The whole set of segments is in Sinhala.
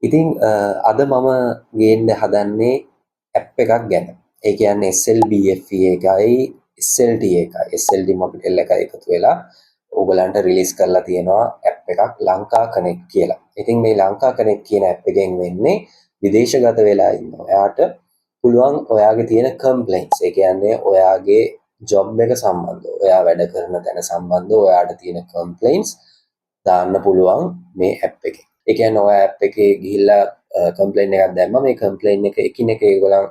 ඉතින් අද මම ගේන්න හදන්නේ ඇප් එකක් ගැන. ඒ කියන්නේ SLBFE එකයි SLT එකයි. SLT මොබිටෙල් එකයි එකතු වෙලා ඕගලන්ට රිලීස් කරලා තියෙනවා ඇප් එකක් ලංකා කනෙක්ට් කියලා. ඉතින් මේ ලංකා කනෙක්ට් කියන ඇප් එකෙන් වෙන්නේ විදේශගත වෙලා ඉන්න ඔයාට පුළුවන් ඔයාගේ තියෙන කම්ප්ලේන්ට්ස්. ඒ කියන්නේ ඔයාගේ ජොබ් එක සම්බන්ධව, ඔයා වැඩ කරන තැන සම්බන්ධව ඔයාට තියෙන කම්ප්ලේන්ට්ස් දාන්න පුළුවන් මේ ඇප් එකේ. ඒ කියන්නේ ඔය ඇප් එකේ ගිහිල්ලා කම්ප්ලේන් එකක් දැම්මම මේ කම්ප්ලේන් එක එකිනෙක ඒගොල්ලන්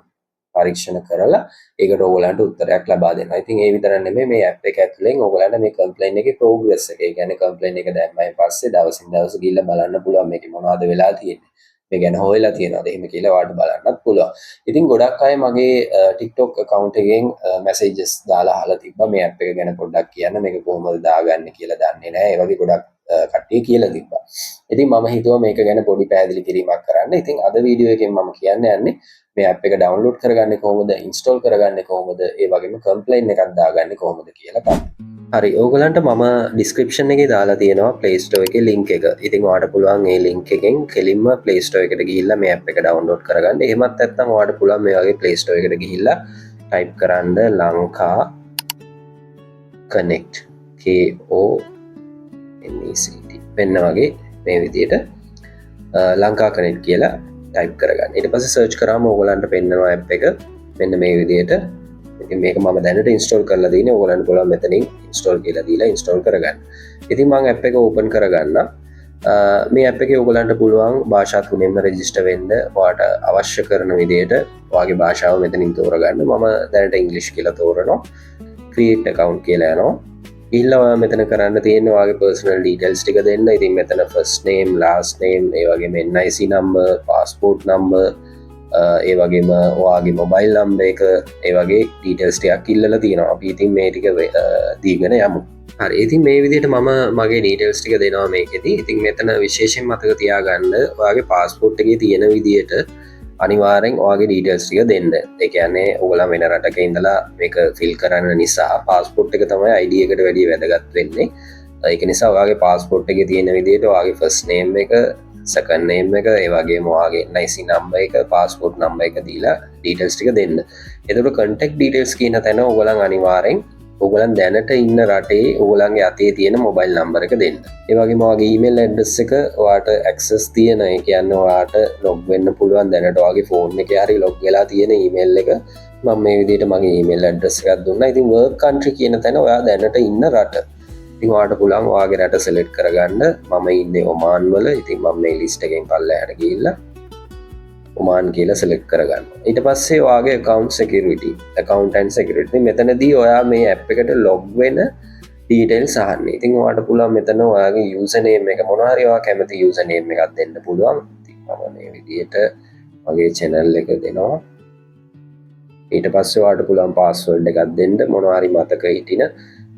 පරීක්ෂණ කරලා ඒකට ඕගලන්ට උත්තරයක් ලබා දෙනවා. ඉතින් ඒ විතරක් නෙමෙයි මේ ඇප් එක ඇතුලෙන් ඕගලන්ට මේ කම්ප්ලේන් එකේ ප්‍රෝග්‍රස් එක, ඒ කියන්නේ කම්ප්ලේන් එක දැම්මයින් පස්සේ දවසින් දවස ගිහිල්ලා බලන්න පුළුවන් මේකේ මොනවද වෙලා තියෙන්නේ. මේ ගැන හොයලා තියෙනවද එහෙම කියලා ඔයාලට බලන්නත් පුළුවන්. ඉතින් ගොඩක් අය මගේ TikTok account එකෙන් messages දාලා අහලා තිබ්බා මේ ඇප් එක ගැන පොඩ්ඩක් කියන්න, මේක කොහොමද දාගන්නේ කියලා දන්නේ නැහැ. ඒ වගේ ගොඩක් කට්ටිය කියලා තිබ්බා. ඉතින් මම හිතුවා මේක ගැන පොඩි පැහැදිලි කිරීමක් කරන්න. ඉතින් අද වීඩියෝ එකෙන් මම කියන්න යන්නේ මේ ඇප් එක ඩවුන්ලෝඩ් කරගන්නේ කොහොමද, ඉන්ස්ටෝල් කරගන්නේ කොහොමද, ඒ වගේම කම්ප්ලේන් එකක් දාගන්නේ කොහොමද කියලා තමයි. හරි, ඕගලන්ට මම ඩිස්ක්‍රිප්ෂන් එකේ දාලා තියෙනවා Play Store එකේ link එක. ඉතින් ඔයාලට පුළුවන් මේ link එකෙන් කෙලින්ම Play Store එකට ගිහිල්ලා මේ ඇප් එක ඩවුන්ලෝඩ් කරගන්න. එහෙමත් නැත්නම් ඔයාලට පුළුවන් මේ වගේ Play Store එකට ගිහිල්ලා type කරන්න ලංකා connect KONECT වෙන්න වගේ මේ විදිහට ලංකා කනෙක්ට් කියලා ටයිප් කරගන්න. ඊට පස්සේ සර්ච් කරාම ඕගලන්ට පෙන්නනවා ඇප් එක මෙන්න මේ විදිහට. ඉතින් මේක මම දැනට ඉන්ස්ටෝල් කරලා තියෙන්නේ. ඕගලන්ට පුළුවන් මෙතනින් ඉන්ස්ටෝල් කියලා දීලා ඉන්ස්ටෝල් කරගන්න. ඉතින් මම ඇප් එක ඕපන් කරගන්න. මේ ඇප් එකේ ඕගලන්ට පුළුවන් භාෂා තුනෙන්ම රෙජිස්ටර් වෙන්න. ඔයාට අවශ්‍ය කරන විදිහට ඔයාගේ භාෂාව මෙතනින් තෝරගන්න. මම දැනට ඉංග්‍රීසි කියලා තෝරනවා. create account කියලා යනවා. ඊළඟ මෙතන කරන්න තියෙන්නේ ඔයාගේ personal details ටික දෙන්න. ඉතින් මෙතන first name, last name, ඒ වගේම NIC number, passport number, ඒ වගේම ඔයාගේ mobile number එක, ඒ වගේ details ටිකක් ඉල්ලලා තියෙනවා. අපි ඉතින් මේ ටික දීගෙන යමු. හරි, ඉතින් මේ විදිහට මම මගේ details ටික දෙනවා මේකෙදි. ඉතින් මෙතන විශේෂයෙන් මතක තියාගන්න ඔයාගේ passport එකේ තියෙන විදිහට අනිවාර්යෙන් ඔයාගේ ඩීටේල්ස් ටික දෙන්න. ඒ කියන්නේ ඔයගොල්ලෝ වෙන රටක ඉඳලා මේක ෆිල් කරන්න නිසා පාස්පෝර්ට් එක තමයි ID එකට වැඩිය වැදගත් වෙන්නේ. ඒක නිසා ඔයාගේ පාස්පෝර්ට් එකේ තියෙන විදිහට ඔයාගේ ෆස්ට් නේම් එක, සෙකන්ඩ් නේම් එක, ඒ වගේම ඔයාගේ NIC නම්බර් එක, පාස්පෝර්ට් නම්බර් එක දීලා ඩීටේල්ස් ටික දෙන්න. එතකොට contact details කියන තැන ඔයගොල්ලන් අනිවාර්යෙන් ඔයගොල්ලන් දැනට ඉන්න රටේ ඔයගොල්ලන්ගේ අතේ තියෙන මොබයිල් නම්බර් එක දෙන්න. ඒ වගේම ඔයාගේ ඊමේල් ඇඩ්‍රස් එක ඔයාට ඇක්සස් තියෙන, ඒ කියන්නේ ඔයාට ලොග් වෙන්න පුළුවන් දැනට ඔයාගේ ෆෝන් එකේ හරි ලොග් වෙලා තියෙන ඊමේල් එක මම මේ විදිහට මගේ ඊමේල් ඇඩ්‍රස් එකක් දුන්නා. ඉතින් work country කියන තැන ඔයා දැනට ඉන්න රට. ඉතින් ඔයාට පුළුවන් ඔයාගේ රට select කරගන්න. මම ඉන්නේ ඔමාන් වල. ඉතින් මම මේ list එකෙන් පල්ලෙහාට ගිහිල්ලා ඔමාන් කියලා select කරගන්න. ඊට පස්සේ ඔයාගේ account and security මෙතනදී ඔයා මේ app එකට log වෙන details අහන්නේ. ඉතින් ඔයාට පුළුවන් මෙතන ඔයාගේ username එක මොනවා හරි ඔයා කැමති username එකක් දෙන්න පුළුවන්. ඉතින් මම මේ විදිහට මගේ channel එක දෙනවා. ඊට පස්සේ ඔයාට පුළුවන් password එකක් දෙන්න. මොනවා හරි මතක හිටින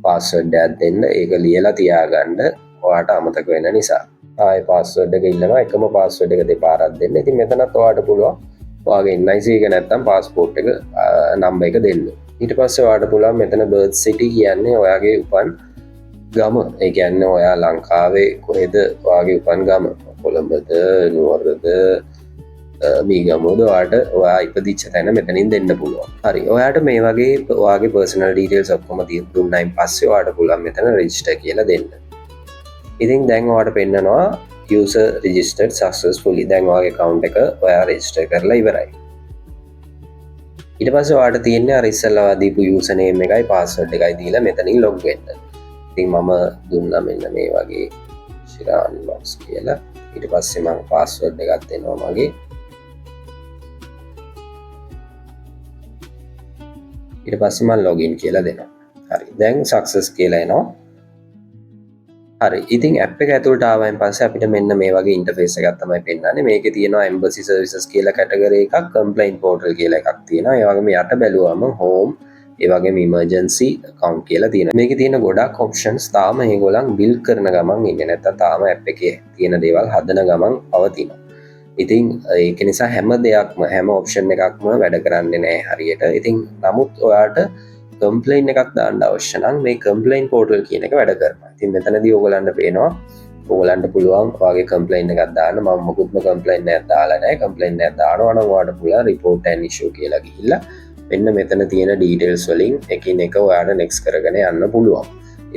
password එකක් දෙන්න. ඒක ලියලා තියාගන්න ඔයාට අමතක වෙන නිසා. ආයේ password එක ඉල්ලනවා. එකම password එක දෙපාරක් දෙන්න. ඉතින් මෙතනත් ඔයාට පුළුවන් ඔයාගේ NIC එක නැත්නම් passport එක number එක දෙන්න. ඊට පස්සේ ඔයාට පුළුවන් මෙතන birth city කියන්නේ ඔයාගේ උපන් ගම. ඒ කියන්නේ ඔයා ලංකාවේ කොහෙද ඔයාගේ උපන් ගම? කොළඹද, නුවරද, මීගමුවද ඔයා ඉපදිච්ච තැන මෙතනින් දෙන්න පුළුවන්. හරි, ඔයාට මේ වගේ ඔයාගේ personal details ඔක්කොම දුන්නායින් පස්සේ ඔයාට පුළුවන් මෙතන register කියලා දෙන්න. ඉතින් දැන් ඔයාට පෙන්නනවා user registered successfully. දැන් ඔයාගේ account එක ඔයා register කරලා ඉවරයි. ඊට පස්සේ ඔයාට තියෙන්නේ අර ඉස්සෙල්ලා දීපු username එකයි password එකයි දීලා මෙතනින් log වෙන්න. ඉතින් මම දුන්නා මෙන්න මේ වගේ ශිරාන් ලොග්ස් කියලා. ඊට පස්සේ මම password එකක් දෙනවා මගේ. ඊට පස්සේ මම login කියලා දෙනවා. හරි, දැන් success කියලා එනවා. හරි, ඉතින් ඇප් එක ඇතුළට ආවයින් පස්සේ අපිට මෙන්න මේ වගේ ඉන්ටර්ෆේස් එකක් තමයි පෙන්නන්නේ. මේකේ තියෙනවා embassy services කියලා කැටගරි එකක්, complaint portal කියලා එකක් තියෙනවා. ඒ වගේම යට බැලුවම home, ඒ වගේම emergency account කියලා තියෙනවා. මේකේ තියෙන ගොඩක් options තාම මේගොල්ලන් build කරන ගමන් ඉන්නේ. නැත්තම් තාම ඇප් එකේ තියෙන දේවල් හදන ගමන් පවතිනවා. ඉතින් ඒක නිසා හැම දෙයක්ම, හැම option එකක්ම වැඩ කරන්නේ නැහැ හරියට. ඉතින් නමුත් ඔයාට කම්ප්ලේන් එකක් දාන්න අවශ්‍ය නම් මේ කම්ප්ලේන් පෝර්ටල් කියන එක වැඩ කරනවා. ඉතින් මෙතනදී ඔයගලන්ට පේනවා ඔයගලන්ට පුළුවන් ඔයාගේ කම්ප්ලේන්ට් එකක් දාන්න. මම මොකුත්ම කම්ප්ලේන්ට් එකක් දාලා නැහැ. කම්ප්ලේන්ට් එකක් දානවා නම් ඔයාලට පුළුවන් report an issue කියලා ගිහිල්ලා මෙන්න මෙතන තියෙන details වලින් එකින් එක ඔයාලට next කරගෙන යන්න පුළුවන්.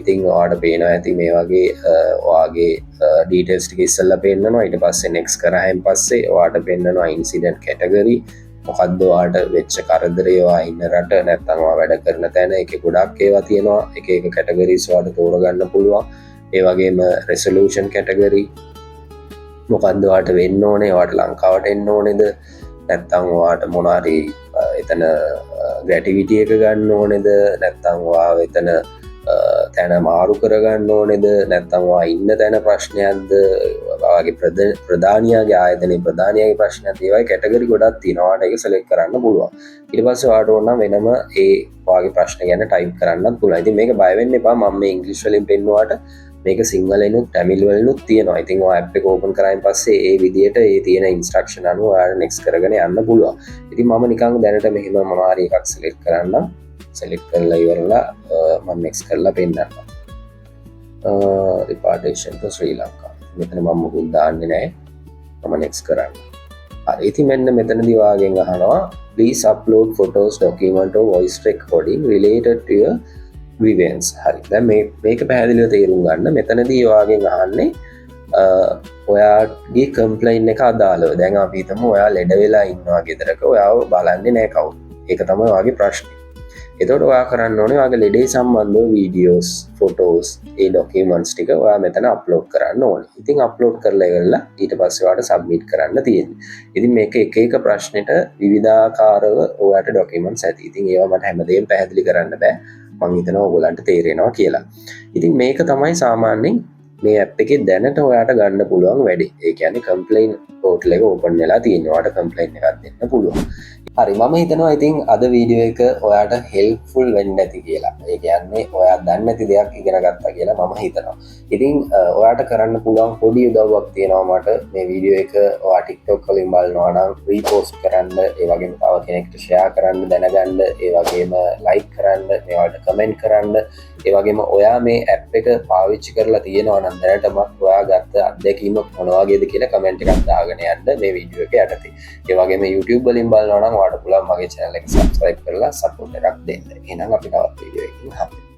ඉතින් ඔයාලට පේනවා ඇති මේ වගේ ඔයාගේ details ටික ඉස්සෙල්ලා පෙන්නනවා. ඊට පස්සේ next කරායින් පස්සේ ඔයාලට පෙන්නනවා incident category. මොකද්ද ඔයාලට වෙච්ච කරදරේ, ඔයා ඉන්න රට නැත්නම් ඔයා වැඩ කරන තැන, ඒකේ ගොඩක් ඒවා තියෙනවා. එක එක categories ඔයාලට තෝරගන්න පුළුවන්. ඒ වගේම resolution category මොකද්ද ඔයාලට වෙන්න ඕනේ, ඔයාලට ලංකාවට එන්න ඕනේද නැත්නම් ඔයාලට මොනාරි එතන ග්‍රැටිවිටි එක ගන්න ඕනේද නැත්නම් ඔයා එතන තැන මාරු කරගන්න ඕනේද නැත්නම් ඔයා ඉන්න තැන ප්‍රශ්නයක්ද, ඔයාගේ ප්‍රධානියාගේ ආයතනයේ ප්‍රධානියාගේ ප්‍රශ්නයක්ද, ඒවයි කැටගරි ගොඩක් තියෙනවා. ඔයාලට ඒක select කරන්න පුළුවන්. ඊට පස්සේ ඔයාලට ඕන නම් වෙනම ඒ ඔයාගේ ප්‍රශ්න ගැන type කරන්නත් පුළුවන්. ඉතින් මේක බය වෙන්න එපා. මම මේ ඉංග්‍රීසි වලින් පෙන්නුවාට මේක සිංහලෙනුත් තමිල් වලිනුත් තියෙනවා. ඉතින් ඔයා app එක open කරායින් පස්සේ ඒ විදිහට ඒ තියෙන instruction අනුව ඔයාලා next කරගෙන යන්න පුළුවන්. ඉතින් මම නිකන් දැනට මෙහෙම මොනවාරි එකක් select කරන්නම්. select කරලා ඉවරලා මම next කරලා පෙන්නන්නම්. repatriation to Sri Lanka. මෙතන මම මොකුත් දාන්නේ නැහැ. මම next කරන්න. හරි. ඉතින් මෙන්න මෙතනදී වාගෙන් අහනවා please upload photos, document or voice recording related to your grievance. හරි. දැන් මේක පැහැදිලිව තේරුම් ගන්න. මෙතනදී වාගෙන් අහන්නේ ඔයාගේ කම්ප්ලයින්ට් එක අදාළව. දැන් අපි හිතමු ඔයා ලෙඩ වෙලා ඉන්නවා ගෙදරක. ඔයාව බලන්නේ නැහැ කවුරු. ඒක තමයි ඔයාගේ ප්‍රශ්නේ. එතකොට ඔයා කරන්න ඕනේ ඔයාගේ ලෙඩේ සම්බන්ධව වීඩියෝස්, ෆොටෝස්, ඒ ડોකියුමන්ට්ස් ටික ඔයා මෙතන අප්ලෝඩ් කරන්න ඕනේ. ඉතින් අප්ලෝඩ් කරලා ඉවරලා ඊට පස්සේ ඔයාට සබ්මිට් කරන්න තියෙන්නේ. ඉතින් මේක එක එක ප්‍රශ්නෙට විවිධාකාරව ඔයාට ડોකියුමන්ට්ස් ඇති. ඉතින් ඒවා මට හැමදේම පැහැදිලි කරන්න බෑ. මම හිතනවා ඔයගලන්ට තේරෙනවා කියලා. ඉතින් මේක තමයි සාමාන්‍යයෙන් මේ ඇප් එකේ දැනට ඔයාට ගන්න පුළුවන් වැඩේ. ඒ කියන්නේ කම්ප්ලේන් පෝර්ටල් එක ඕපන් වෙලා තියෙනවා. ඔයාට කම්ප්ලේන් එකක් දෙන්න පුළුවන්. හරි, මම හිතනවා ඉතින් අද වීඩියෝ එක ඔයාට හෙල්ප්ෆුල් වෙන්න ඇති කියලා. ඒ කියන්නේ ඔයා දන්නේ නැති දෙයක් ඉගෙන ගත්තා කියලා මම හිතනවා. ඉතින් ඔයාට කරන්න පුළුවන් පොඩි උදව්වක් තියෙනවා මට. මේ වීඩියෝ එක ඔයා TikTok වලින් බලනවා නම් රීපෝස්ට් කරන්න, ඒ වගේම තව කෙනෙක්ට ෂෙයා කරන්න, දැනගන්න, ඒ වගේම ලයික් කරන්න, මේවට කමෙන්ට් කරන්න. ඒ වගේම ඔයා මේ ඇප් එක පාවිච්චි කරලා තියෙනවා නම් දැනටමත් ඔයා ගත්ත අත්දැකීම මොන වගේද කියලා කමෙන්ට් එකක් දාගෙන යන්න මේ වීඩියෝ එක යටතේ. ඒ වගේම YouTube වලින් බලනවා නම් ඔයාට පුළුවන් මගේ channel එක subscribe කරලා support එකක් දෙන්න. එහෙනම් අපි තවත් වීඩියෝ එකකින් හම්බෙමු.